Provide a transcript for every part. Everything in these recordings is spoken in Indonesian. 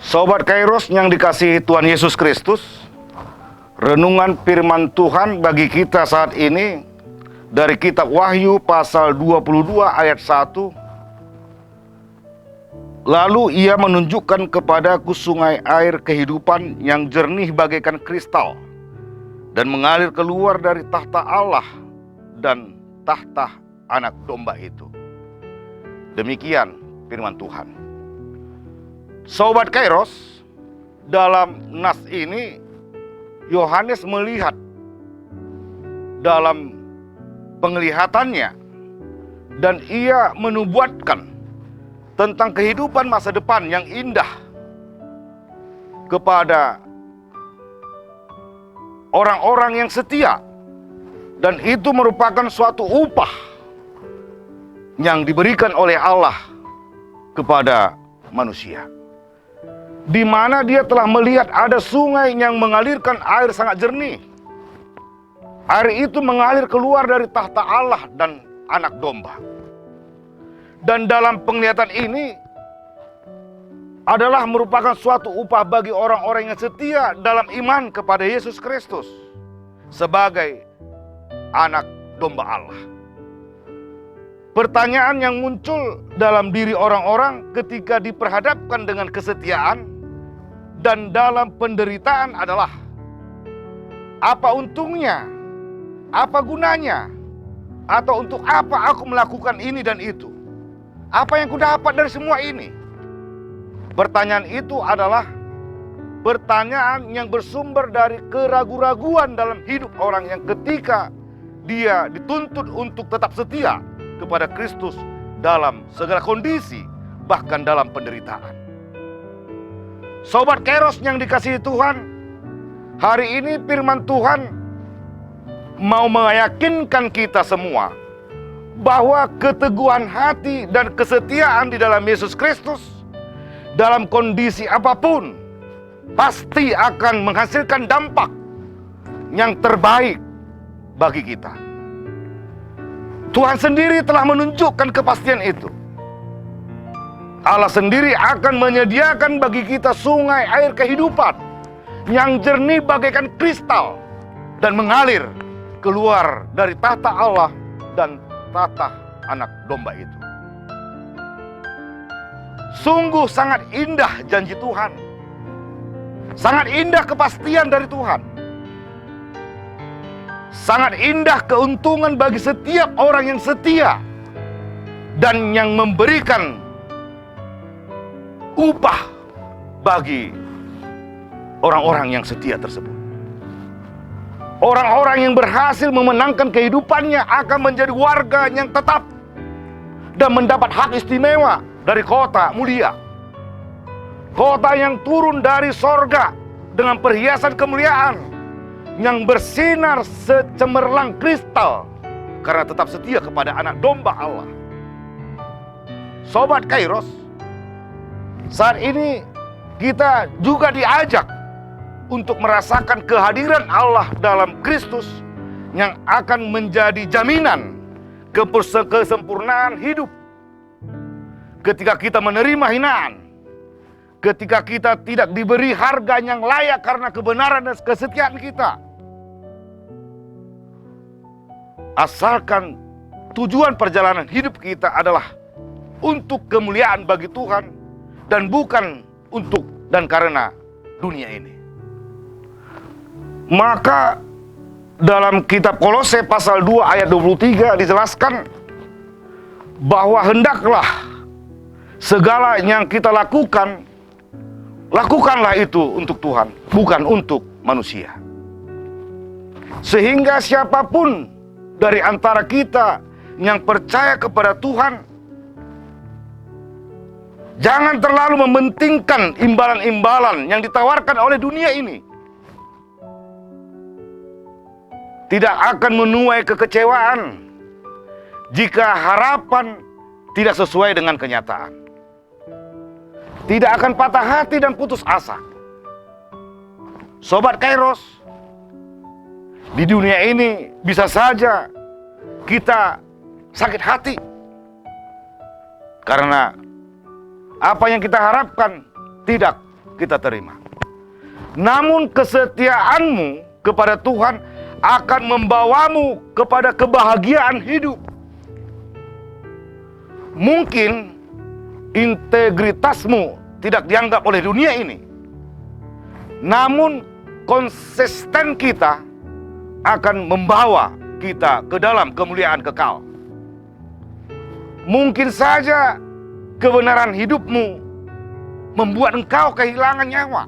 Sobat Kairos yang dikasihi Tuhan Yesus Kristus, renungan firman Tuhan bagi kita saat ini dari kitab Wahyu pasal 22 ayat 1. Lalu ia menunjukkan kepadaku sungai air kehidupan yang jernih bagaikan kristal dan mengalir keluar dari tahta Allah dan tahta anak domba itu. Demikian firman Tuhan. Sobat Kairos, dalam nas ini Yohanes melihat dalam penglihatannya dan ia menubuatkan tentang kehidupan masa depan yang indah kepada orang-orang yang setia, dan itu merupakan suatu upah yang diberikan oleh Allah kepada manusia, di mana dia telah melihat ada sungai yang mengalirkan air sangat jernih. Air itu mengalir keluar dari tahta Allah dan anak domba. Dan dalam penglihatan ini adalah merupakan suatu upah bagi orang-orang yang setia dalam iman kepada Yesus Kristus sebagai anak domba Allah. Pertanyaan yang muncul dalam diri orang-orang ketika diperhadapkan dengan kesetiaan dan dalam penderitaan adalah, apa untungnya? Apa gunanya? Atau untuk apa aku melakukan ini dan itu? Apa yang kudapat dari semua ini? Pertanyaan itu adalah pertanyaan yang bersumber dari keraguan-raguan dalam hidup orang yang ketika dia dituntut untuk tetap setia kepada Kristus dalam segala kondisi, bahkan dalam penderitaan. Sobat Kairos yang dikasihi Tuhan, hari ini firman Tuhan mau meyakinkan kita semua bahwa keteguhan hati dan kesetiaan di dalam Yesus Kristus dalam kondisi apapun pasti akan menghasilkan dampak yang terbaik bagi kita. Tuhan sendiri telah menunjukkan kepastian itu. Allah sendiri akan menyediakan bagi kita sungai air kehidupan yang jernih bagaikan kristal dan mengalir keluar dari tahta Allah dan tahta anak domba itu. Sungguh sangat indah janji Tuhan. Sangat indah kepastian dari Tuhan. Sangat indah keuntungan bagi setiap orang yang setia dan yang memberikan upah bagi orang-orang yang setia tersebut. Orang-orang yang berhasil memenangkan kehidupannya akan menjadi warga yang tetap dan mendapat hak istimewa dari kota mulia. Kota yang turun dari sorga dengan perhiasan kemuliaan yang bersinar secemerlang kristal karena tetap setia kepada anak domba Allah. Sobat Kairos, saat ini kita juga diajak untuk merasakan kehadiran Allah dalam Kristus yang akan menjadi jaminan kesempurnaan hidup. Ketika kita menerima hinaan, ketika kita tidak diberi harga yang layak karena kebenaran dan kesetiaan kita, asalkan tujuan perjalanan hidup kita adalah untuk kemuliaan bagi Tuhan dan bukan untuk dan karena dunia ini. Maka dalam kitab Kolose pasal 2 ayat 23 dijelaskan bahwa hendaklah segala yang kita lakukan, lakukanlah itu untuk Tuhan, bukan untuk manusia. Sehingga siapapun dari antara kita yang percaya kepada Tuhan, jangan terlalu mementingkan imbalan-imbalan yang ditawarkan oleh dunia ini. Tidak akan menuai kekecewaan jika harapan tidak sesuai dengan kenyataan. Tidak akan patah hati dan putus asa. Sobat Kairos, di dunia ini bisa saja kita sakit hati karena apa yang kita harapkan tidak kita terima. Namun kesetiaanmu kepada Tuhan akan membawamu kepada kebahagiaan hidup. Mungkin integritasmu tidak dianggap oleh dunia ini, namun konsisten kita akan membawa kita ke dalam kemuliaan kekal. Mungkin saja kebenaran hidupmu membuat engkau kehilangan nyawa,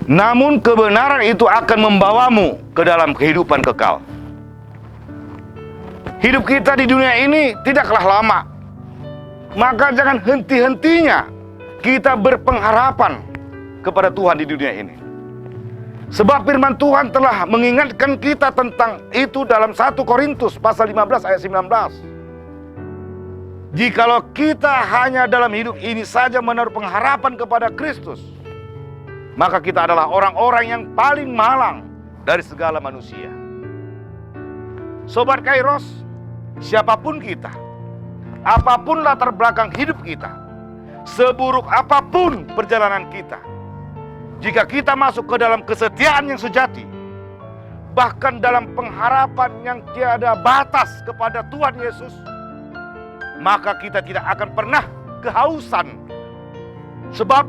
namun kebenaran itu akan membawamu ke dalam kehidupan kekal. Hidup kita di dunia ini tidaklah lama, maka jangan henti-hentinya kita berpengharapan kepada Tuhan di dunia ini. Sebab firman Tuhan telah mengingatkan kita tentang itu dalam 1 Korintus pasal 15 ayat 19. Jikalau kita hanya dalam hidup ini saja menaruh pengharapan kepada Kristus, maka kita adalah orang-orang yang paling malang dari segala manusia. Sobat Kairos, siapapun kita, apapun latar belakang hidup kita, seburuk apapun perjalanan kita, jika kita masuk ke dalam kesetiaan yang sejati, bahkan dalam pengharapan yang tiada batas kepada Tuhan Yesus, maka kita tidak akan pernah kehausan. Sebab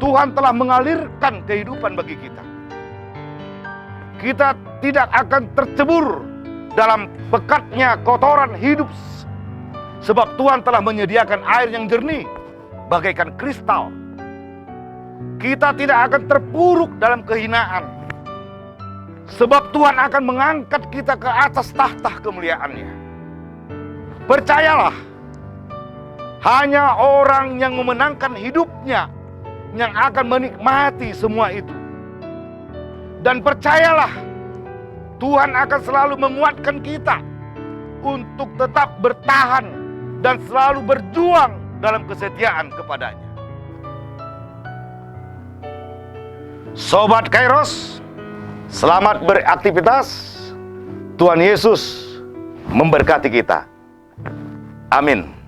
Tuhan telah mengalirkan kehidupan bagi kita. Kita tidak akan tercebur dalam pekatnya kotoran hidup. Sebab Tuhan telah menyediakan air yang jernih bagaikan kristal. Kita tidak akan terpuruk dalam kehinaan. Sebab Tuhan akan mengangkat kita ke atas tahta kemuliaan-Nya. Percayalah, hanya orang yang memenangkan hidupnya yang akan menikmati semua itu. Dan percayalah, Tuhan akan selalu menguatkan kita untuk tetap bertahan dan selalu berjuang dalam kesetiaan kepadanya. Sobat Kairos, selamat beraktivitas. Tuhan Yesus memberkati kita. Amin.